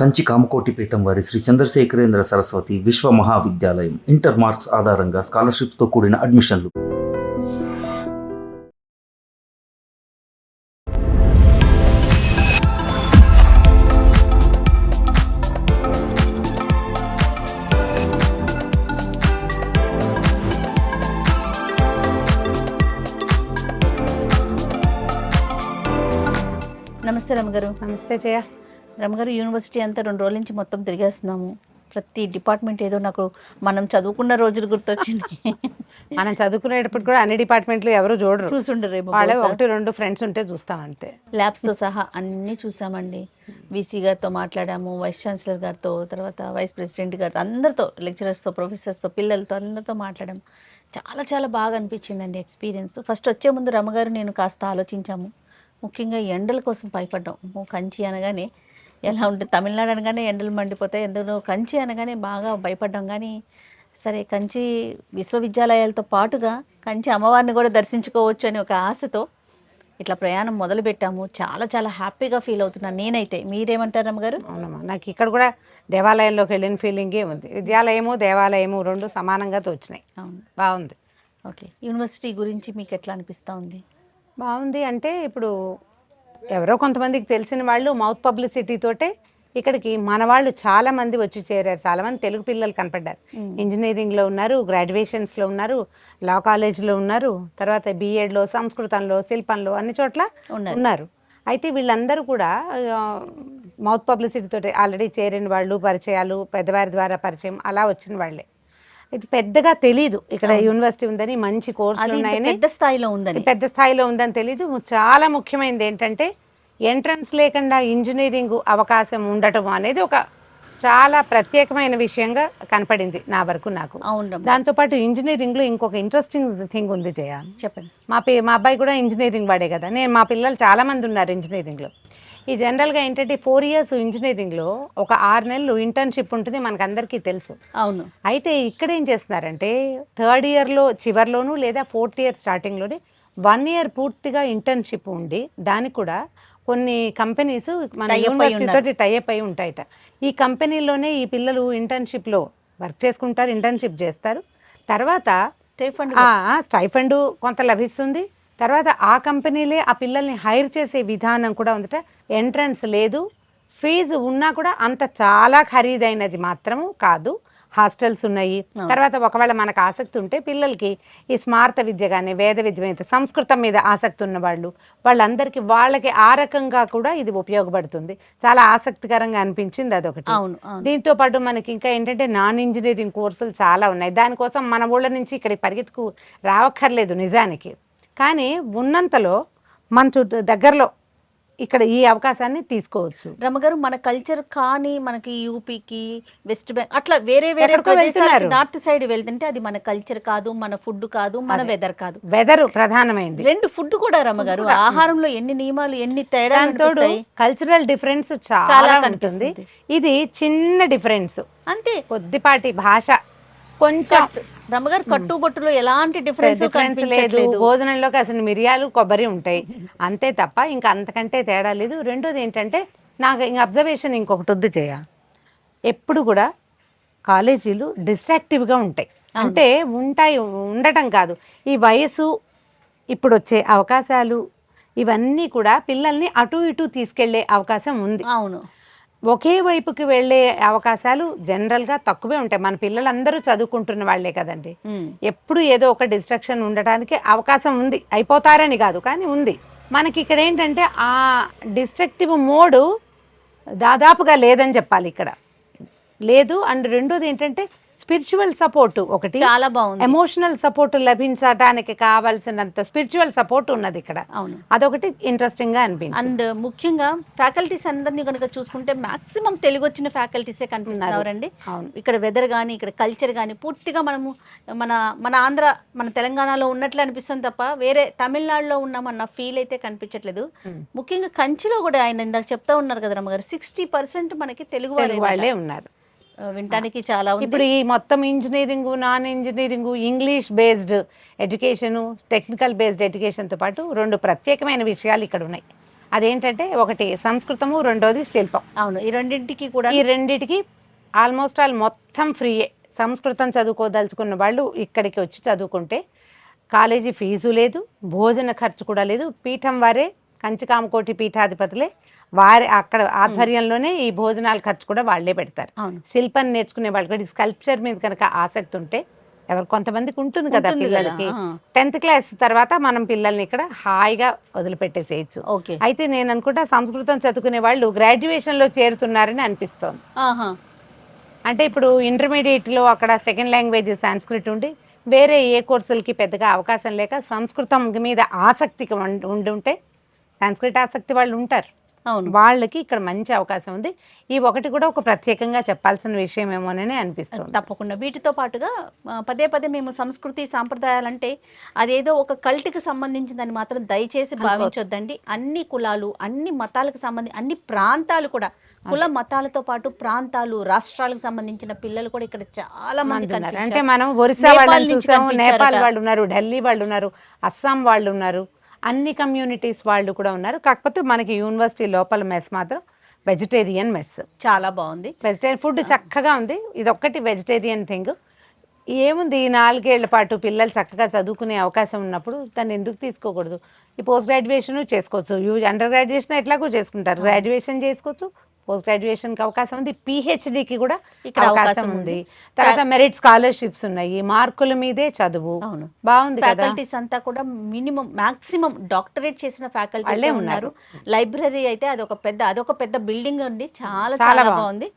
కంచి కామకోటి పీఠం వారి శ్రీ చంద్రశేఖరేంద్ర సరస్వతి విశ్వ మహావిద్యాలయం ఇంటర్ మార్క్స్ ఆధారంగా స్కాలర్షిప్తో కూడిన అడ్మిషన్లు. నమస్తే రమగారు. నమస్తే జయ. రమగారు, యూనివర్సిటీ అంతా 2 రోజుల నుంచి మొత్తం తిరిగేస్తున్నాము. ప్రతి డిపార్ట్మెంట్ ఏదో నాకు మనం చదువుకున్న రోజులు గుర్తొచ్చింది. మనం చదువుకునేటప్పుడు కూడా అన్ని డిపార్ట్మెంట్లు ఎవరు చూడరు, చూసుండరేమో. వాళ్ళే 1-2 ఫ్రెండ్స్ ఉంటే చూస్తాం అంతే. ల్యాబ్స్తో సహా అన్నీ చూసామండి. వీసీ గారితో మాట్లాడాము, వైస్ ఛాన్సలర్ గారితో, తర్వాత వైస్ ప్రెసిడెంట్ గారితో, అందరితో, లెక్చరర్స్తో, ప్రొఫెసర్స్తో, పిల్లలతో అందరితో మాట్లాడాము. చాలా చాలా బాగా అనిపించిందండి ఎక్స్పీరియన్స్. ఫస్ట్ వచ్చే ముందు రమగారు నేను కాస్త ఆలోచించాము. ముఖ్యంగా ఎండల కోసం భయపడ్డాం. కంచి అనగానే ఎలా ఉంటుంది, తమిళనాడు అనగానే ఎండలు మండిపోతాయి, ఎందులో కంచి అనగానే బాగా భయపడ్డాం. కానీ సరే, కంచి విశ్వవిద్యాలయాలతో పాటుగా కంచి అమ్మవారిని కూడా దర్శించుకోవచ్చు అని ఒక ఆశతో ఇట్లా ప్రయాణం మొదలుపెట్టాము. చాలా చాలా హ్యాపీగా ఫీల్ అవుతున్నాను నేనైతే. మీరేమంటారు రమ్మగారు? అవునమ్మా, నాకు ఇక్కడ కూడా దేవాలయంలోకి వెళ్ళిన ఫీలింగే ఉంది. విద్యాలయము దేవాలయము 2 సమానంగా తోచినాయి. అవును, బాగుంది. ఓకే, యూనివర్సిటీ గురించి మీకు ఎట్లా అనిపిస్తూ ఉంది? బాగుంది అంటే ఇప్పుడు ఎవరో కొంతమందికి తెలిసిన వాళ్ళు మౌత్ పబ్లిసిటీ తోటే ఇక్కడికి మన వాళ్ళు చాలామంది వచ్చి చేరారు. చాలామంది తెలుగు పిల్లలు కనపడ్డారు. ఇంజనీరింగ్లో ఉన్నారు, గ్రాడ్యుయేషన్స్లో ఉన్నారు, లా కాలేజ్లో ఉన్నారు, తర్వాత బీఎడ్లో, సంస్కృతంలో, శిల్పంలో అన్ని చోట్ల ఉన్నారు. అయితే వీళ్ళందరూ కూడా మౌత్ పబ్లిసిటీ తోటి ఆల్రెడీ చేరిన వాళ్ళు, పరిచయాలు, పెద్దవారి ద్వారా పరిచయం, అలా వచ్చిన వాళ్ళే. ఇది పెద్దగా తెలీదు ఇక్కడ యూనివర్సిటీ ఉందని, మంచి కోర్సులు ఉన్నాయని, పెద్ద స్థాయిలో ఉందని తెలీదు. చాలా ముఖ్యమైనది ఏంటంటే ఎంట్రన్స్ లేకుండా ఇంజనీరింగ్ అవకాశం ఉండటం అనేది ఒక చాలా ప్రత్యేకమైన విషయంగా కనపడింది నా వరకు నాకు. దాంతోపాటు ఇంజనీరింగ్లో ఇంకొక ఇంట్రెస్టింగ్ థింగ్ ఉంది జయ. చెప్పండి. మా అబ్బాయి కూడా ఇంజనీరింగ్ వాడే కదా. మా పిల్లలు చాలామంది ఉన్నారు ఇంజనీరింగ్లో. ఈ జనరల్గా ఏంటంటే 4 years ఇంజనీరింగ్లో ఒక 6 నెలలు ఇంటర్న్షిప్ ఉంటుంది, మనకు అందరికీ తెలుసు. అవును. అయితే ఇక్కడ ఏం చేస్తున్నారంటే 3rd yearలో చివరిలోనూ లేదా 4th year స్టార్టింగ్లోనే 1 year పూర్తిగా ఇంటర్న్షిప్ ఉండి, దానికి కూడా కొన్ని కంపెనీస్ మన యూనివర్సిటీ తోటి టైఅప్ అయి ఉంటాయట. ఈ కంపెనీలోనే ఈ పిల్లలు ఇంటర్న్షిప్లో వర్క్ చేసుకుంటారు, ఇంటర్న్షిప్ చేస్తారు. తర్వాత స్టైఫండ్ కొంత లభిస్తుంది. తర్వాత ఆ కంపెనీలే ఆ పిల్లల్ని హైర్ చేసే విధానం కూడా ఉందట. ఎంట్రన్స్ లేదు, ఫీజు ఉన్నా కూడా అంత చాలా ఖరీదైనది మాత్రము కాదు. హాస్టల్స్ ఉన్నాయి. తర్వాత ఒకవేళ మనకు ఆసక్తి ఉంటే పిల్లలకి ఈ స్మార్త విద్య కానీ, వేద విద్య మీద, సంస్కృతం మీద ఆసక్తి ఉన్న వాళ్ళందరికీ వాళ్ళకి ఆ రకంగా కూడా ఇది ఉపయోగపడుతుంది. చాలా ఆసక్తికరంగా అనిపించింది అదొకటి. దీంతో పాటు మనకి ఇంకా ఏంటంటే నాన్ ఇంజనీరింగ్ కోర్సులు చాలా ఉన్నాయి. దానికోసం మన ఊళ్ళ నుంచి ఇక్కడికి పరిగెత్తుకు రావక్కర్లేదు నిజానికి. కానీ ఉన్నంతలో మన చుట్టూ దగ్గరలో ఇక్కడ ఈ అవకాశాన్ని తీసుకోవచ్చు. రమగారు, మన కల్చర్ కానీ మనకి యూపీకి, వెస్ట్ బెంగాల్ అట్లా వేరే వేరే ప్రదేశాలకు నార్త్ సైడ్ వెళ్తుంటే అది మన కల్చర్ కాదు, మన ఫుడ్ కాదు, మన వెదర్ కాదు. వెదర్ ప్రధానమైంది. 2 ఫుడ్ కూడా రమగారు. ఆహారంలో ఎన్ని నియమాలు, ఎన్ని తేడా, కల్చరల్ డిఫరెన్స్ చాలా కనిపిస్తుంది. ఇది చిన్న డిఫరెన్స్ అంతే, కొద్దిపాటి భాష కొంచెం. రమగారు, కట్టుబొట్టులో ఎలాంటి డిఫరెన్స్ లేదు. భోజనంలోకి అసలు మిరియాలు, కొబ్బరి ఉంటాయి అంతే తప్ప ఇంకా అంతకంటే తేడా లేదు. రెండోది ఏంటంటే నాకు అబ్జర్వేషన్ ఇంకొకటి వద్దు చేయ, ఎప్పుడు కూడా కాలేజీలు డిస్ట్రాక్టివ్గా ఉంటాయి. అంటే ఉండటం కాదు, ఈ వయసు, ఇప్పుడు వచ్చే అవకాశాలు, ఇవన్నీ కూడా పిల్లల్ని అటు ఇటు తీసుకెళ్లే అవకాశం ఉంది. అవును, ఒకే వైపుకి వెళ్ళే అవకాశాలు జనరల్గా తక్కువే ఉంటాయి. మన పిల్లలందరూ చదువుకుంటున్న వాళ్లే కదండి. ఎప్పుడు ఏదో ఒక డిస్ట్రాక్షన్ ఉండటానికి అవకాశం ఉంది. అయిపోతారని కాదు, కానీ ఉంది. మనకి ఇక్కడ ఏంటంటే ఆ డిస్ట్రక్టివ్ మోడ్ దాదాపుగా లేదని చెప్పాలి, ఇక్కడ లేదు. అండ్ రెండోది ఏంటంటే స్పిరిచువల్ సపోర్ట్ ఒకటి చాలా బాగుంది. ఎమోషనల్ సపోర్ట్ లభించడానికి కావాల్సినంత స్పిరిచువల్ సపోర్ట్ ఉన్నది ఇక్కడ. అవును, అదొకటి ఇంట్రెస్టింగ్ గా అనిపించింది. అండ్ ముఖ్యంగా ఫ్యాకల్టీస్ అందరినీ కనుక చూసుకుంటే మాక్సిమం తెలుగు వచ్చిన ఫ్యాకల్టీసే కనిపిస్తున్నారండి. ఇక్కడ వెదర్ కానీ, ఇక్కడ కల్చర్ కానీ పూర్తిగా మనము మన ఆంధ్ర, మన తెలంగాణలో ఉన్నట్లు అనిపిస్తుంది తప్ప వేరే తమిళనాడులో ఉన్నామన్న ఫీల్ అయితే కనిపించట్లేదు. ముఖ్యంగా కంచిలో కూడా ఆయన ఇందాక చెప్తా ఉన్నారు కదా రమ్మగారు, 60% మనకి తెలుగు వాళ్ళే ఉన్నారు. వినటానికి చాలా ఉంది. ఇప్పుడు ఈ మొత్తం engineering, non engineering, English based education, technical based ఎడ్యుకేషన్తో పాటు 2 ప్రత్యేకమైన విషయాలు ఇక్కడ ఉన్నాయి. అదేంటంటే ఒకటి సంస్కృతము, రెండోది శిల్పం. అవును, ఈ రెండింటికి కూడా ఈ రెండిటికి ఆల్మోస్ట్ ఆల్ మొత్తం ఫ్రీయే. సంస్కృతం చదువుకోదలుచుకున్న వాళ్ళు ఇక్కడికి వచ్చి చదువుకుంటే కాలేజీ ఫీజు లేదు, భోజన ఖర్చు కూడా లేదు. పీఠం వారే, కంచికామకోటి పీఠాధిపతులే వారి అక్కడ ఆధ్వర్యంలోనే ఈ భోజనాల ఖర్చు కూడా వాళ్ళే పెడతారు. అవును. శిల్పం నేర్చుకునే వాళ్ళు కూడా స్కల్ప్చర్ మీద కనుక ఆసక్తి ఉంటే, ఎవరు కొంతమందికి ఉంటుంది కదా ఉంటుంది పిల్లలకి, కదా, 10th క్లాస్ తర్వాత మనం పిల్లల్ని ఇక్కడ హాయిగా వదిలిపెట్టేసేయచ్చు. ఓకే. అయితే నేను అనుకుంటా సంస్కృతం చదువుకునే వాళ్ళు గ్రాడ్యుయేషన్లో చేరుతున్నారని అనిపిస్తోంది. ఆహా. అంటే ఇప్పుడు ఇంటర్మీడియట్లో అక్కడ సెకండ్ లాంగ్వేజ్ సాంస్క్రిట్ ఉండి వేరే ఏ కోర్సులకి పెద్దగా అవకాశం లేక సంస్కృతం మీద ఆసక్తికి ఉండి ఉంటే, సాంస్క్రిట్ ఆసక్తి వాళ్ళు ఉంటారు, అవును, వాళ్ళకి ఇక్కడ మంచి అవకాశం ఉంది. ఈ ఒకటి కూడా ఒక ప్రత్యేకంగా చెప్పాల్సిన విషయం ఏమోనని అనిపిస్తుంది. తప్పకుండా. వీటితో పాటుగా పదే పదే మేము సంస్కృతి సాంప్రదాయాలంటే అదేదో ఒక కల్ట్కి సంబంధించిందని మాత్రం దయచేసి భావించొద్దండి. అన్ని కులాలు, అన్ని మతాలకు సంబంధించి, అన్ని ప్రాంతాలు కూడా, కుల మతాలతో పాటు ప్రాంతాలు, రాష్ట్రాలకు సంబంధించిన పిల్లలు కూడా ఇక్కడ చాలా మంది ఉన్నారు. అంటే కనిపించారు. మనం ఒరిస్సా నేపాల్ వాళ్ళని నుంచి చూసాము, కనిపించారట. నేపాల్ వాళ్ళు ఉన్నారు, ఢిల్లీ వాళ్ళు ఉన్నారు, అస్సాం వాళ్ళు ఉన్నారు, అన్ని కమ్యూనిటీస్ వాళ్ళు కూడా ఉన్నారు. కాకపోతే మనకి యూనివర్సిటీ లోపల మెస్ మాత్రం వెజిటేరియన్ మెస్, చాలా బాగుంది. వెజిటేరియన్ ఫుడ్ చక్కగా ఉంది. ఇది ఒక్కటి వెజిటేరియన్ థింగ్. ఏముంది, ఈ 4 ఏళ్ల పాటు పిల్లలు చక్కగా చదువుకునే అవకాశం ఉన్నప్పుడు దాన్ని ఎందుకు తీసుకోకూడదు? ఈ పోస్ట్ గ్రాడ్యుయేషన్ చేసుకోవచ్చు, అండర్ గ్రాడ్యుయేషన్ ఎట్లాగో చేసుకుంటారు, గ్రాడ్యుయేషన్ చేసుకోవచ్చు, పోస్ట్ గ్రాడ్యుయేషన్కి అవకాశం ఉంది, పిహెచ్డికి కూడా ఇక్కడ అవకాశం ఉంది. తర్వాత మెరిట్ స్కాలర్షిప్స్ ఉన్నాయి, మార్కుల మీదే చదువు. అవును, బాగుంది కదా. ఫ్యాకల్టీస్ అంతా కూడా మినిమం మాక్సిమం డాక్టరేట్ చేసిన ఫ్యాకల్టీ వాళ్ళే ఉన్నారు. లైబ్రరీ అయితే అదొక పెద్ద బిల్డింగ్ ఉంది, చాలా చాలా చాలా బాగుంది.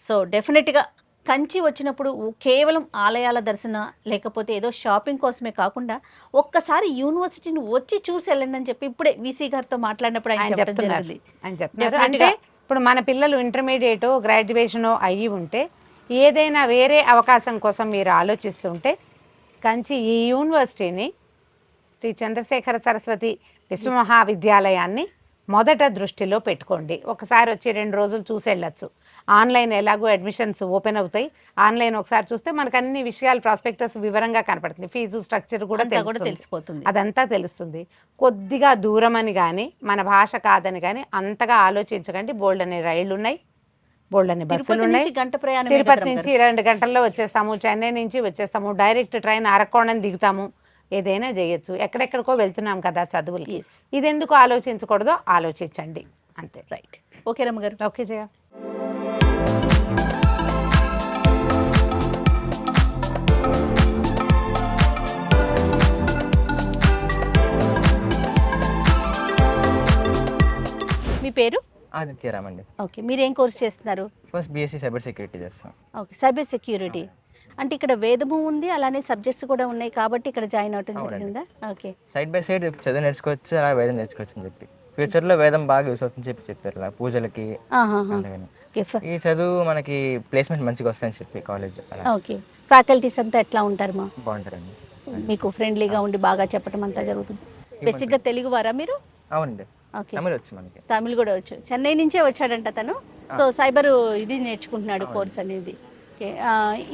సో డెఫినెట్ గా కంచి వచ్చినప్పుడు కేవలం ఆలయాల దర్శన లేకపోతే ఏదో షాపింగ్ కోసమే కాకుండా ఒక్కసారి యూనివర్సిటీని వచ్చి చూసి వెళ్ళండి అని చెప్పి ఇప్పుడే వీసీ గారితో మాట్లాడినప్పుడు ఆయన చెప్పడం చెప్తున్నారు. జరిగింది. ఆయన చెప్తున్నారు. Definitely అంటే ఇప్పుడు మన పిల్లలు ఇంటర్మీడియట్ గ్రాడ్యుయేషనో అయ్యి ఉంటే, ఏదైనా వేరే అవకాశం కోసం మీరు ఆలోచిస్తుంటే, కంచి ఈ యూనివర్సిటీని, శ్రీ చంద్రశేఖర సరస్వతి విశ్వమహావిద్యాలయాన్ని మొదట దృష్టిలో పెట్టుకోండి. ఒకసారి వచ్చి 2 రోజులు చూసి వెళ్ళచ్చు. ఆన్లైన్ ఎలాగో అడ్మిషన్స్ ఓపెన్ అవుతాయి, ఆన్లైన్ ఒకసారి చూస్తే మనకు అన్ని విషయాలు ప్రాస్పెక్టస్ వివరంగా కనపడుతుంది, ఫీజు స్ట్రక్చర్ కూడా తెలిసిపోతుంది, అదంతా తెలుస్తుంది. కొద్దిగా దూరం అని కానీ మన భాష కాదని కానీ అంతగా ఆలోచించకండి. బోల్డ్ అనే రైళ్లు ఉన్నాయి, బోల్డ్ అనే బస్సులు ఉన్నాయి. గంట ప్రయాణం, తిరుపతి నుంచి 2 గంటల్లో వచ్చేస్తాము, చెన్నై నుంచి వచ్చేస్తాము, డైరెక్ట్ ట్రైన్ అరకోణం దిగుతాము, ఏదైనా చేయొచ్చు. ఎక్కడెక్కడికో వెళ్తున్నాం కదా చదువులకి, ఇది ఎందుకు ఆలోచించకూడదో ఆలోచించండి, అంతే. రైట్. ఓకే రమ్మ గారు. ఓకే జయ. మీ పేరు? ఆదిత్యరామ్ అండి. ఓకే, మీరేం కోర్స్ చేస్తున్నారు? ఫస్ట్ బీఎస్సీ సైబర్ సెక్యూరిటీ చేస్తాం. ఓకే, సైబర్ సెక్యూరిటీ అంటే ఇక్కడ వేదము ఉంది, అలానే సబ్జెక్ట్స్ కూడా ఉన్నాయి కాబట్టి ఇక్కడ జాయిన్ అవటం జరిగిందా? ఓకే, సైడ్ బై సైడ్ చదువు నేర్చుకోవచ్చు, అలా వేదం నేర్చుకోవచ్చు అని చెప్పి ఫ్యూచర్లో వేదం బాగా యూస్ అవుతుందని చెప్పారు, అలా పూజలకి. అలాగని ఈ చదువు మనకి ప్లేస్మెంట్ మంచిగా వస్తాయని చెప్పి కాలేజ్. ఓకే, ఫ్యాకల్టీస్ అంతా ఎట్లా ఉంటారు మా? బాగుంటారండి, మీకు ఫ్రెండ్లీగా ఉండి బాగా చెప్పడం అంతా జరుగుతుంది. బేసిక్గా తెలుగు వారా మీరు? అవునండి, ఓకే, తమిళ వచ్చు మనకి. తమిళ్ కూడా వచ్చు. చెన్నై నుంచే వచ్చాడంట తను. సో సైబర్ ఇది నేర్చుకుంటున్నాడు, కోర్స్ అనేది. ఓకే,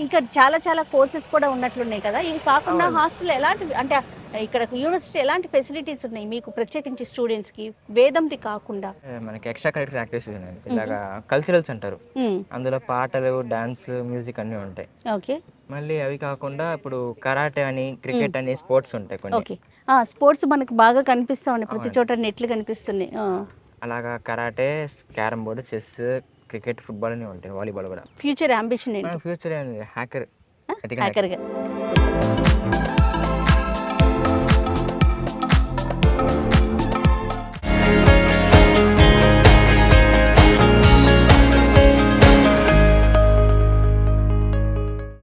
ఇంకా చాలా చాలా కోర్సెస్ కూడా ఉన్నట్లున్నాయి కదా. ఇవి కాకుండా హాస్టల్ ఎలాంటి, అంటే ఇక్కడ యూనివర్సిటీ ఎలాంటి ఫెసిలిటీస్ ఉన్నాయి మీకు ప్రత్యేకించి స్టూడెంట్స్కి వేదంది కాకుండా? మనకి ఎక్స్ట్రా కరిక్యులర్ యాక్టివిటీస్ ఉన్నాయి, ఇలాగా కల్చరల్స్ అంటారు, అందులో పాటలు, డాన్స్, మ్యూజిక్ అన్నీ ఉంటాయి. ఓకే, మళ్ళీ అవి కాకుండా ఇప్పుడు కరాటే అని, క్రికెట్ అని స్పోర్ట్స్ ఉంటాయి కొన్ని. ఓకే, స్పోర్ట్స్ మనకు బాగా కనిపిస్తా ఉన్నాయి, ప్రతి చోట నెట్లు కనిపిస్తున్నాయి. అలాగా karate, carrom board, chess, cricket, football అని ఉంటాయి, వాలీబాల్ కూడా. ఫ్యూచర్ అంబిషన్ ఏంటి? Future hacker. హ్యాకర్గా.